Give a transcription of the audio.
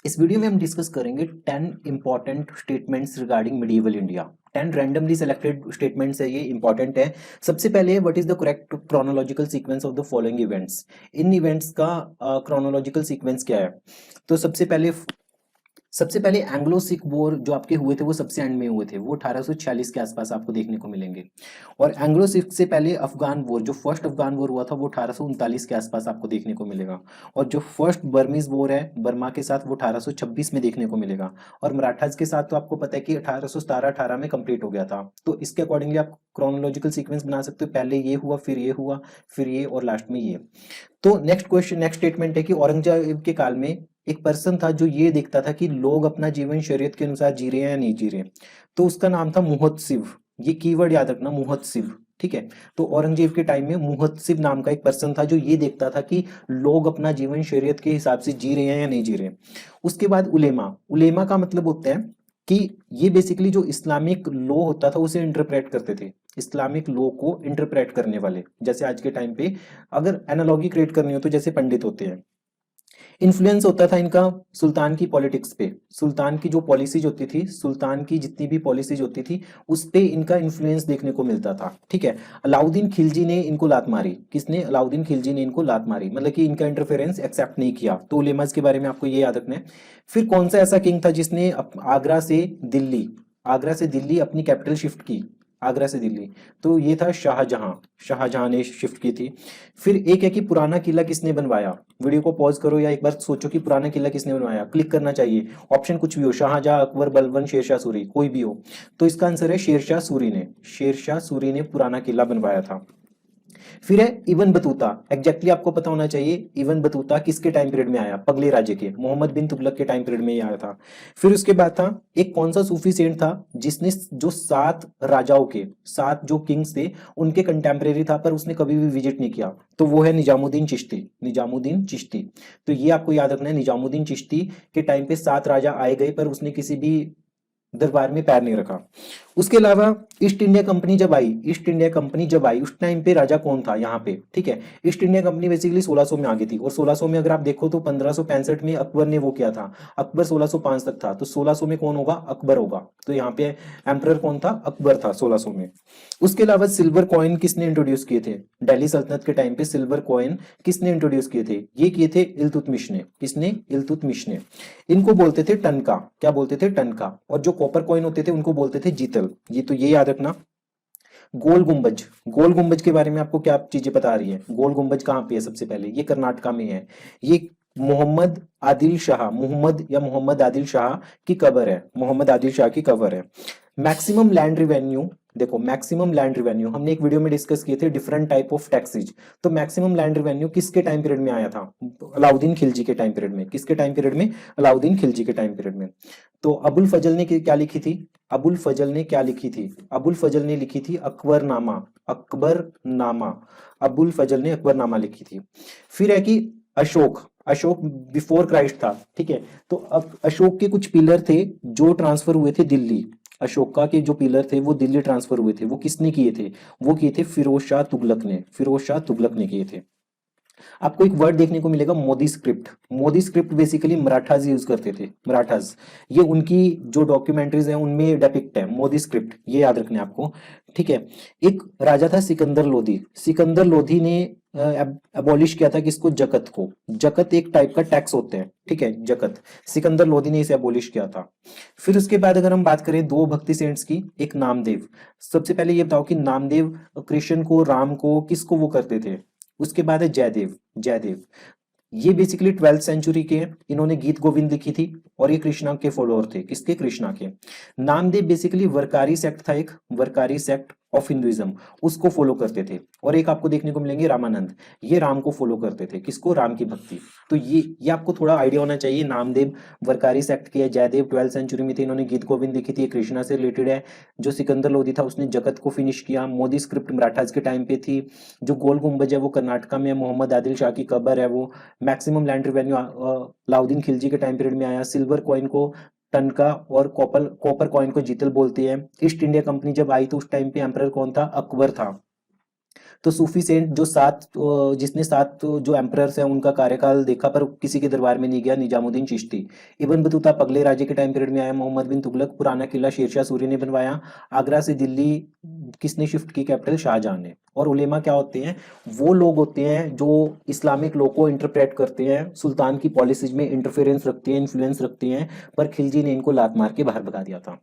इस वीडियो में हम डिस्कस करेंगे 10 important statements regarding medieval India. 10 randomly selected statements है, ये इंपॉर्टेंट है। सबसे पहले what is the correct chronological sequence of the following events. In events का क्रोनोलॉजिकल सीक्वेंस क्या है? तो सबसे पहले एंग्लो सिख वॉर जो आपके हुए थे वो सबसे एंड में हुए थे, वो 1846 के आसपास आपको देखने को मिलेंगे। और एंग्लो सिख से पहले अफगान वॉर, जो फर्स्ट अफगान वॉर हुआ था, वो 1839 के आसपास आपको देखने को मिलेगा। और जो फर्स्ट बर्मीज वॉर है बर्मा के साथ, वो 1826 में देखने को मिलेगा। और मराठाज के साथ तो आपको पता है कि 1817-18 में कंप्लीट हो गया था। तो इसके अकॉर्डिंगली आप क्रोनोलॉजिकल सीक्वेंस बना सकते हो, पहले ये हुआ, फिर ये हुआ, फिर ये, और लास्ट में ये। तो नेक्स्ट क्वेश्चन, नेक्स्ट स्टेटमेंट है कि औरंगजेब के काल में एक पर्सन था जो ये देखता था कि लोग अपना जीवन शरीयत के अनुसार जी रहे हैं या नहीं जी रहे। तो उसका नाम था मुहत्सिब। ये कीवर्ड याद रखना, मुहत्सिब। ठीक है। तो औरंगजेब के टाइम में मुहत्सिब नाम का एक पर्सन था जो ये देखता था कि लोग अपना जीवन शरीयत के हिसाब से जी रहे हैं या नहीं जी रहे। उसके बाद उलेमा। उलेमा का मतलब होता है कि ये बेसिकली जो इस्लामिक लॉ होता था उसे इंटरप्रेट करते थे। इस्लामिक लॉ को इंटरप्रेट करने वाले, जैसे आज के टाइम पे अगर एनालॉगी क्रिएट करनी हो तो जैसे पंडित होते हैं। इन्फ्लुएंस होता था इनका सुल्तान की पॉलिटिक्स पे। सुल्तान की जो पॉलिसीज होती थी, सुल्तान की जितनी भी पॉलिसीज होती थी, उस पे इनका इन्फ्लुएंस देखने को मिलता था। ठीक है। अलाउद्दीन खिलजी ने इनको लात मारी। किसने? अलाउद्दीन खिलजी ने इनको लात मारी, मतलब कि इनका इंटरफेरेंस एक्सेप्ट नहीं किया। तो उलेमास के बारे में आपको ये याद रखना है। फिर कौन सा ऐसा किंग था जिसने आगरा से दिल्ली अपनी कैपिटल शिफ्ट की? आगरा से दिल्ली। तो ये था शाहजहां। शाहजहां ने शिफ्ट की थी। फिर एक है कि पुराना किला किसने बनवाया? वीडियो को पॉज करो या एक बार सोचो कि पुराना किला किसने बनवाया, क्लिक करना चाहिए। ऑप्शन कुछ भी हो, शाहजहां, अकबर, बलबन, शेरशाह सूरी, कोई भी हो। तो इसका आंसर है शेरशाह सूरी ने। शेरशाह सूरी ने पुराना किला बनवाया था। फिर है इबन बतूता। एग्जैक्टली आपको पता होना चाहिए इबन बतूता किसके टाइम पीरियड में आया? पगले राजे के, मोहम्मद बिन तुगलक के टाइम पीरियड में ही आया था। फिर उसके बाद था एक कौन सा सूफी सेंट था जिसने जो 7 जो किंग्स थे उनके कंटेम्परेरी था, पर उसने कभी भी विजिट नहीं किया। तो वो है निजामुद्दीन चिश्ती। निजामुद्दीन चिश्ती। तो ये आपको याद रखना है, निजामुद्दीन चिश्ती के टाइम पे 7 राजा आए गए, पर उसने किसी भी दरबार में पैर नहीं रखा। उसके अलावा ईस्ट इंडिया कंपनी जब आई उस टाइम पे राजा कौन था यहाँ पे? ठीक है। ईस्ट इंडिया कंपनी बेसिकली 1600 में आ गई थी, और 1600 में अगर आप देखो तो 1565 में अकबर ने वो किया था। अकबर 1605 तक था, तो 1600 में कौन होगा? अकबर होगा। तो यहाँ पे एम्परर कौन था? अकबर था 1600 में। उसके अलावा सिल्वर कॉइन किसने इंट्रोड्यूस किए थे? दिल्ली सल्तनत के टाइम पे सिल्वर कॉइन किसने इंट्रोड्यूस किए थे? ये किए थे इल्तुतमिश ने। किसने? इल्तुतमिश ने। इनको बोलते थे टनका। क्या बोलते थे? टनका। और जो कॉपर कॉइन होते थे उनको बोलते थे जीतल। ये तो ये याद रखना। गोल गुंबज। गोल गुंबज के बारे में आपको क्या चीजें पता आ रही है? गोल गुंबज कहाँ पे है? सबसे पहले ये कर्नाटका में है। ये मोहम्मद आदिल शाह की कबर है। मोहम्मद आदिल शाह की कबर है। Maximum land revenue. देखो, मैक्सिमम लैंड रिवेन्यू हमने एक वीडियो में डिस्कस किए थे, डिफरेंट टाइप ऑफ टैक्सेज। तो मैक्सिमम लैंड रिवेन्यू किसके टाइम पीरियड में आया था? अलाउद्दीन खिलजी के टाइम पीरियड में। किसके टाइम पीरियड में? अलाउद्दीन खिलजी के टाइम पीरियड में। तो अबुल फजल ने क्या लिखी थी? अबुल फजल ने क्या लिखी थी? अबुल फजल ने लिखी थी अकबरनामा। अकबरनामा। अबुल फजल ने अकबरनामा लिखी थी। फिर है कि अशोक। अशोक बिफोर क्राइस्ट था। ठीक है। तो अब अशोक के कुछ पिलर थे जो ट्रांसफर हुए थे दिल्ली। अशोका के जो पिलर थे वो दिल्ली ट्रांसफर हुए थे। वो किसने किए थे? वो किए थे फिरोज शाह तुगलक ने। फिरोज शाह तुगलक ने किए थे। आपको एक वर्ड देखने को मिलेगा, Modi script. Modi script basically Marathas use करते थे। मराठाज, ये उनकी जो डॉक्यूमेंट्रीज हैं उनमें डेपिक्ट है मोदी स्क्रिप्ट, ये याद रखने आपको। ठीक है। एक राजा था सिकंदर लोधी। सिकंदर लोधी ने अबॉलिश किया था किसको? जकत को। जकत एक टाइप का टैक्स होते हैं। ठीक है, जकत। सिकंदर लोधी ने इसे अबॉलिश किया था। फिर उसके बाद अगर हम बात करें दो भक्ति सेंट्स की, एक नामदेव। सबसे पहले ये बताओ कि नामदेव कृष्ण को, राम को, किसको वो करते थे? उसके बाद है जयदेव। जयदेव ये बेसिकली 12th सेंचुरी के हैं। इन्होंने गीत गोविंद लिखी थी, और ये कृष्णा के फॉलोअर थे। किसके? कृष्णा के। नामदेव बेसिकली वरकारी सेक्ट था, एक वरकारी सेक्ट ऑफ हिंदुइज्म, उसको फॉलो करते थे। और एक आपको देखने को मिलेंगे रामानंद, ये राम को फॉलो करते थे। किसको? राम की भक्ति। तो ये आपको थोड़ा आइडिया होना चाहिए। नामदेव वरकारी सेक्ट के है, जयदेव 12th सेंचुरी में थे, इन्होंने गीत गोविंद लिखी थी, कृष्णा से रिलेटेड है। जो सिकंदर लोधी था उसने जगत को फिनिश किया। मोदी स्क्रिप्ट मराठाज के टाइम पे थी। जो गोल गुंबज है वो कर्नाटका में है, मोहम्मद आदिल शाह की कबर है वो। Maximum land revenue Alauddin Khilji के टाइम पीरियड में आया। सिल्वर कॉइन को टनका और कॉपर कॉइन को जीतल बोलते हैं। ईस्ट इंडिया कंपनी जब आई तो उस टाइम पे एम्परर कौन था? अकबर था। तो सूफी सेंट जो जिसने 7 जो एम्परर्स हैं उनका कार्यकाल देखा पर किसी के दरबार में नहीं गया, निजामुद्दीन चिश्ती। इब्न बतूता पगले राजे के टाइम पीरियड में आया। मोहम्मद बिन तुगलक, पुराना किला शेरशाह सूरी ने बनवाया। आगरा से दिल्ली किसने शिफ्ट की कैपिटल? शाहजहां ने। और उलेमा क्या होते हैं? वो लोग होते हैं जो इस्लामिक लॉ को इंटरप्रेट करते हैं, सुल्तान की पॉलिसीज में इंटरफेरेंस रखते हैं, इन्फ्लुएंस रखते हैं, पर खिलजी ने इनको लात मार के बाहर भगा दिया था।